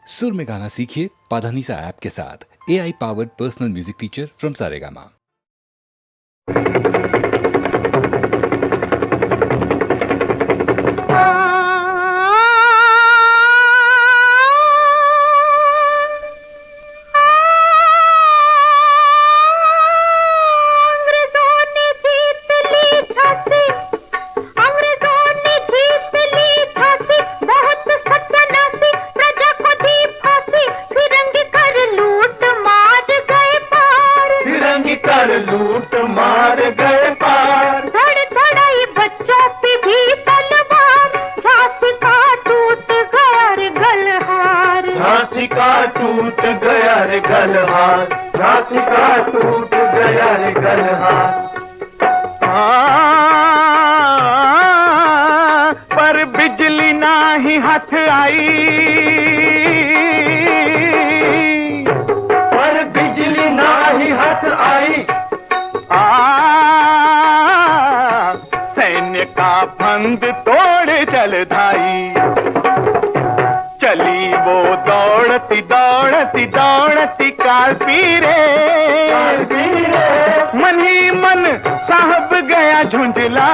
सुर में गाना सीखिए पाधानीसा ऐप के साथ। AI powered personal music teacher from Saregama. लूट मार गए पार, धड़धड़ाई बच्चों पे भी तलवार, झांसी का टूट गया रे गलहार, झांसी का टूट गया रे गलहार, झांसी का टूट गया रे गलहार। पर बिजली ना ही हाथ आई, पर बिजली ना ही हाथ आई, सैन्य का फंद तोड़ चल धाई, चली वो दौड़ती दौड़ती दौड़ती कालपी रे, मन ही मन साहब गया झुंझला,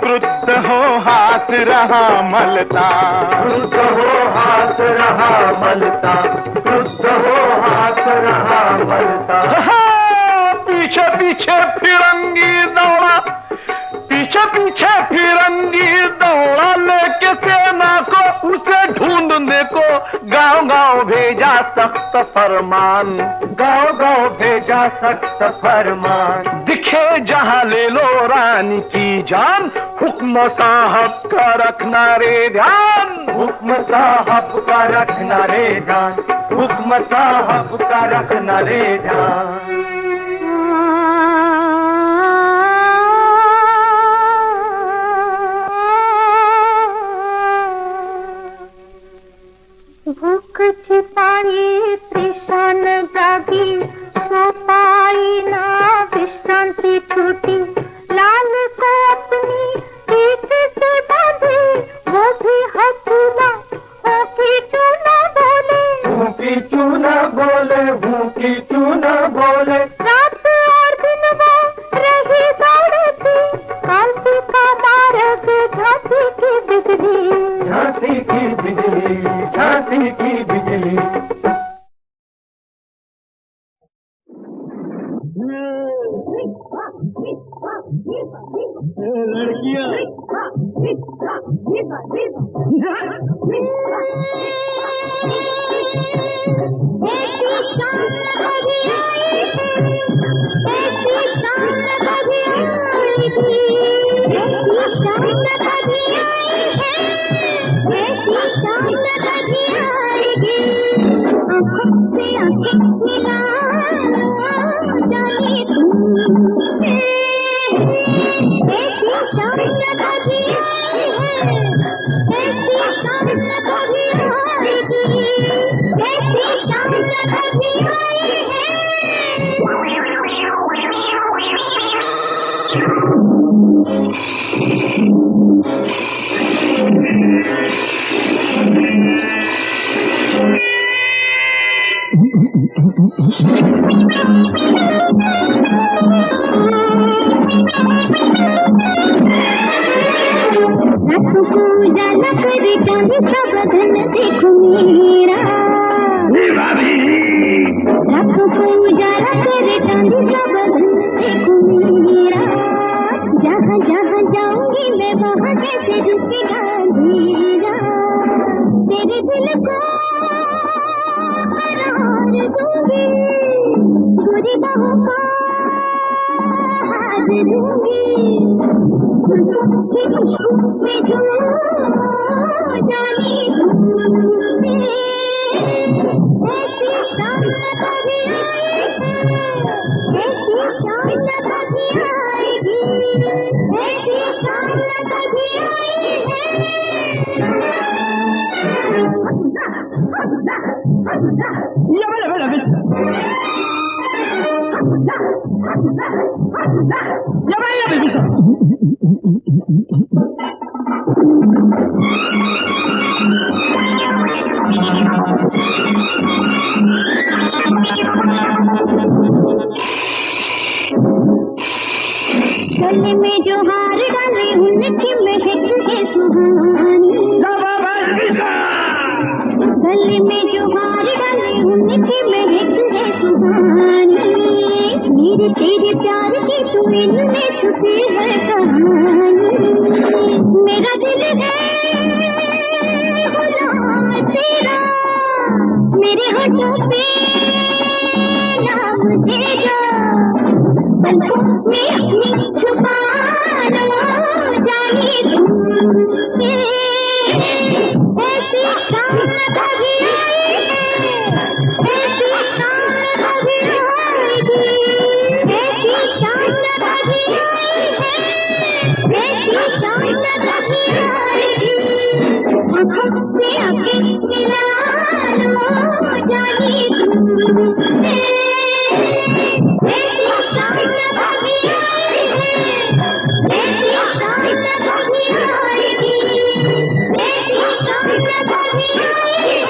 क्रुद्ध हो हाथ रहा मलता, क्रुद्ध हो हाथ रहा मलता, क्रुद्ध हो हाथ रहा मलता। पीछे पीछे फिरंगी दौड़ा, पीछे पीछे फिरंगी दौड़ा, लेके सेना को उसे ढूंढने को गांव गांव भेजा सख्त फरमान, गांव गांव भेजा सख्त फरमान। दिखे जहां ले लो रानी की जान, हुक्म साहब का रखना रे ध्यान, हुक्म साहब का रखना रे ध्यान, हुक्म साहब का रखना रे ध्यान। भूख छिपाई तृषा न जागी, सो पाई ना विश्रांति छूटी, लाल को अपनी पीठ से बांधे, वो भी हथुला भूखी चूना बोले, भूखी चूना बोले, भूखी चूना बोले। रात और दिन वो रही दौड़ती, कांति का मार्ग झांसी की बिजली, झांसी की बिजली, झांसी की बिजली। लड़कियां गले में जो हार डाले उनकी महक है सुहानी, गले में जो हार डाले उनकी महक है सुहानी, मेरे तेरे प्यार की तू इनमें छुपी है कहानी, मेरा दिल है गुलाम तेरा, मेरे होठों पे नाम तेरा, पलकों में अपनी छुपा लो जाने तुम, ऐसी शाम कभी आएगी, ऐसी शाम कभी आएगी, ऐसी शाम कभी आएगी, ऐसी शाम कभी आएगी, आँखों से आँखें मिला लो जाने तुम, ऐसी शाम कभी आएगी, ऐसी शाम कभी आएगी, ऐसी शाम कभी आएगी।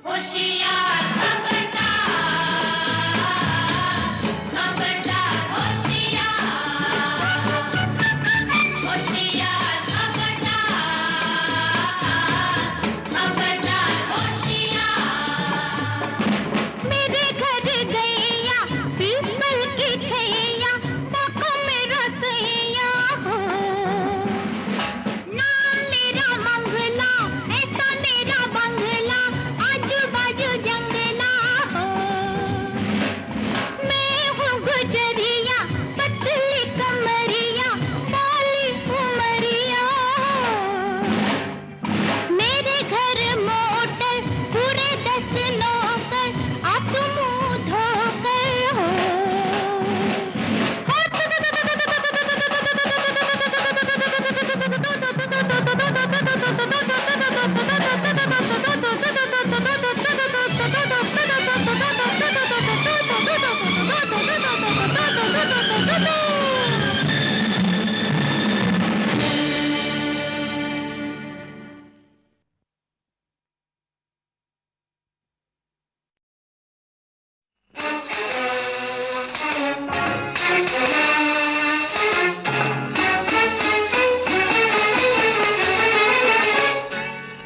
होशियार खबरदार, खबरदार होशियार, होशियार खबरदार, खबरदार होशियार। मेरे घर गैया पीपल की छैया, पाकों में रसैया हो। नाम मेरा मंगला, ऐसा मेरा बंगला, आजू बाजू जंगला हो। मैं हूँ गुजरिया, पतली कमरिया, काली उमरिया। मेरे घर मोटर, पूरे 10 नौकर, आप मुँह धोकर हो।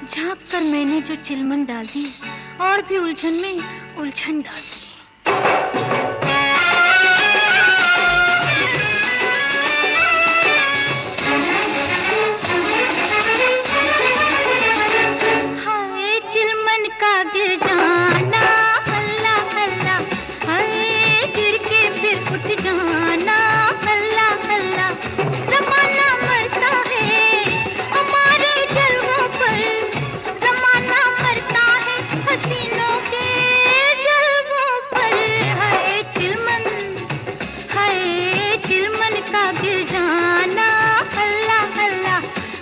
झाँक कर मैंने जो चिलमन डाल दी, और भी उलझन में उलझन डाल दी। हाय चिलमन का गिर जाना, हल्ला हल्ला, हाय गिर के फिर उठ जाना, हल्ला हल्ला। जमाना मरता है हमारे जलवों पर, जमाना मरता है हसीनों के जलवों पर। हाय चिलमन का गिर जाना, हल्ला हल्ला,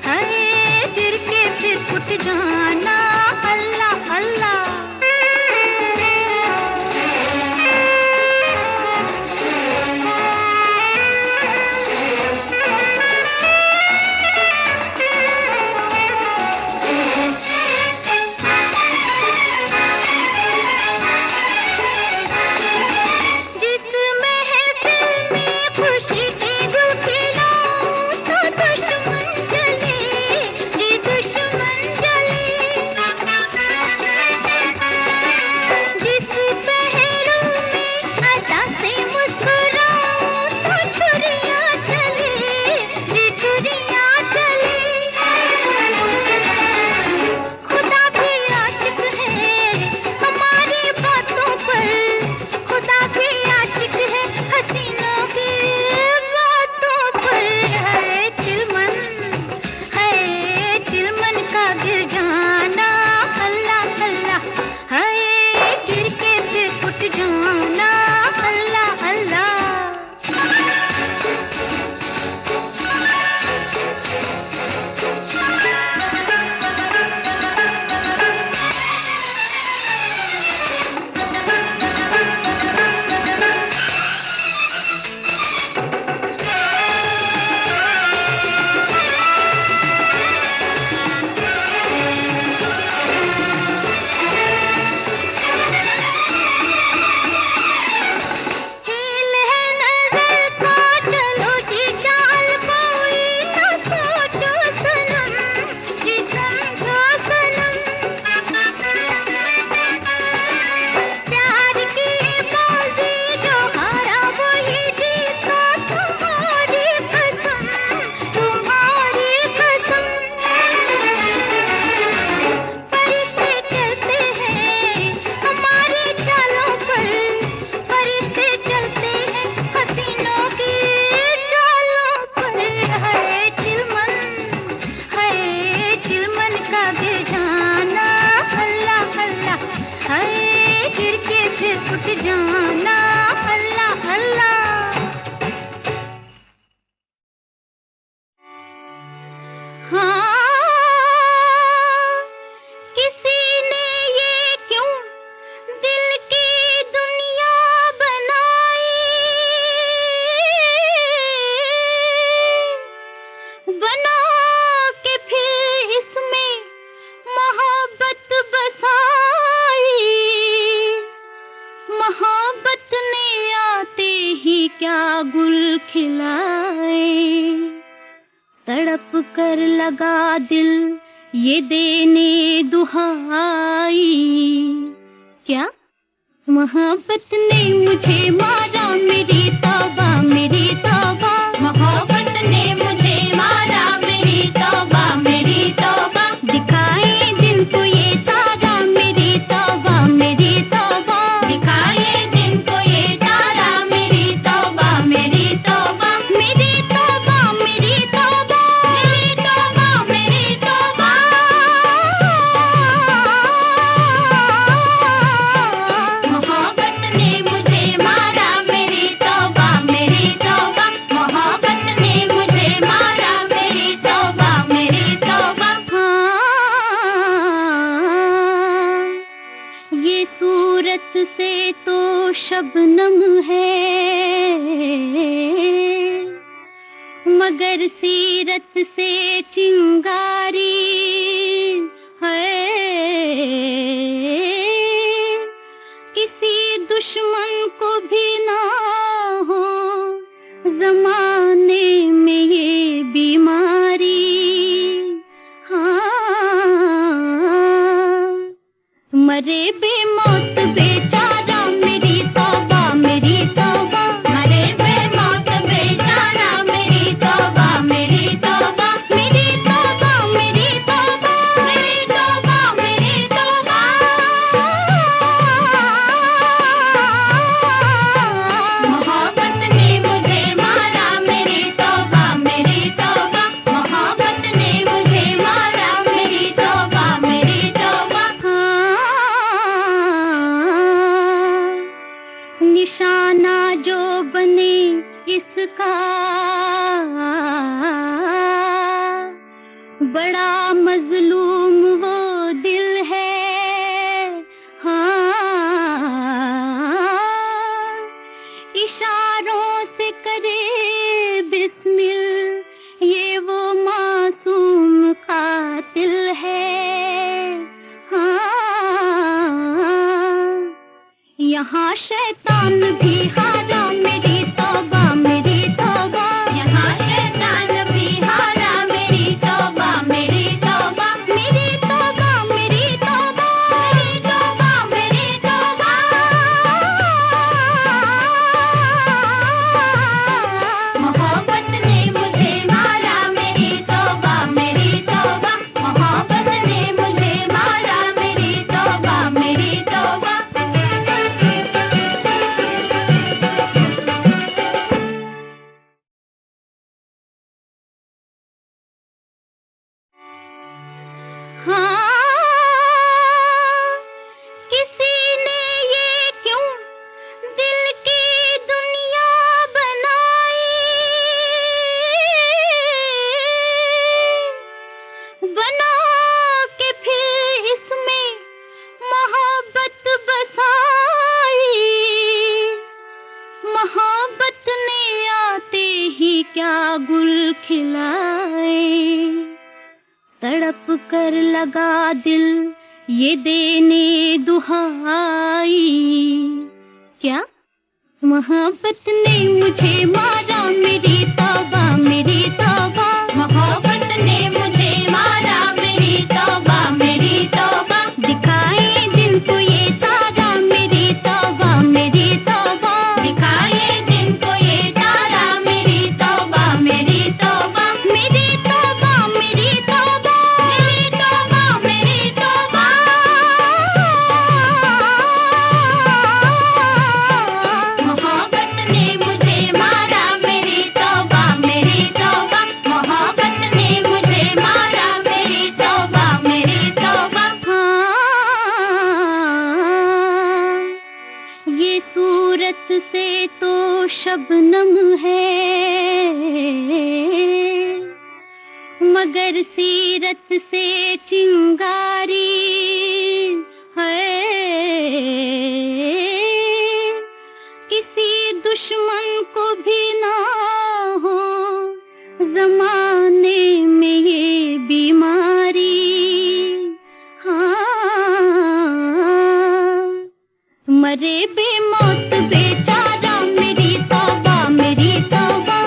हाय गिर के फिर उठ जाना, हल्ला हल्ला। जिस महफिल में खुशी की झूठी लो, खिलाए, तड़प कर लगा दिल ये देने दुहाई। क्या मोहब्बत ने मुझे मारा, मेरी तौबा मेरी तौबा, मोहब्बत ने मुझे मारा, मेरी तौबा मेरी तौबा, दिखाए जिनको ये तारा, मेरी तौबा मेरी तौबा, दिखाए जिनको ये तारा, मेरी तौबा मेरी तौबा, मेरी तौबा मेरी तौबा, मेरी तौबा मेरी तौबा। मोहब्बत ने मुझे मारा, मेरी तौबा मेरी तौबा, मोहब्बत ने मुझे मारा, मेरी तौबा मेरी तौबा। ये सूरत से तो शबनम है, मगर सीरत से चिंगारी है। किसी दुश्मन को भी ना हो जमाने में ये बीमारी। हाँ, मरे बेमौत बेचारा, मेरी तौबा मेरी तौबा, मरे बेमौत बेचारा, मेरी तौबा मेरी तौबा, मेरी तौबा मेरी तौबा, मेरी तौबा मेरी तौबा। मोहब्बत ने मुझे मारा, मेरी तौबा मेरी तौबा, मोहब्बत ने मुझे मारा, मेरी तौबा मेरी तौबा। निशाना जो बने इसका, बड़ा मजलूम वो दिल है। हाँ, इशारों से करे बिस्मिल, ये वो मासूम कातिल है। हाँ, यहाँ शैतान भी हारा, मेरी तौबा मेरी तौबा, यहाँ शैतान भी हारा, मेरी तौबा मेरी तौबा, मेरी तौबा मेरी तौबा, मेरी तौबा मेरी तौबा। मोहब्बत ने मुझे मारा, मेरी तौबा मेरी तौबा, मोहब्बत ने मुझे मारा, मेरी तौबा मेरी तौबा। हाँ, किसी ने ये क्यों दिल की दुनिया बनाई, बना के फिर इसमें मोहब्बत बसाई। मोहब्बत ने आते ही क्या गुल खिलाए, तड़प कर लगा दिल ये देने दुहाई। क्या मोहब्बत ने मुझे मारा, मेरी तौबा मेरी तौबा, मोहब्बत ने मुझे मारा, मेरी तौबा मेरी तौबा, दिखाए जिनको ये तारा, मेरी तौबा मेरी तौबा, दिखाए जिनको ये तारा, मेरी तौबा मेरी तौबा, मेरी तौबा मेरी तौबा, मेरी तौबा मेरी तौबा। मोहब्बत ने मुझे मारा, मेरी तौबा मेरी तौबा, मोहब्बत ने मुझे मारा, मेरी तौबा मेरी तौबा। हाँ, ये सूरत से तो शबनम है, मगर सीरत से चिंगारी है। किसी दुश्मन को भी ना हो जमाने में ये बीमारी। हाँ, मरे बेमौत बेचारा, मेरी तौबा मेरी तौबा,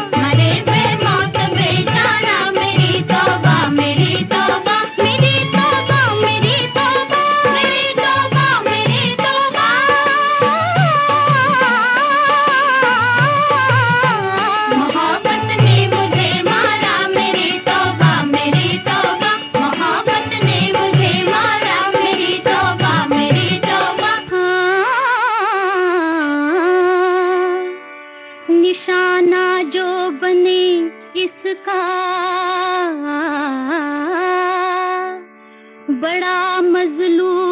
का बड़ा मजलूम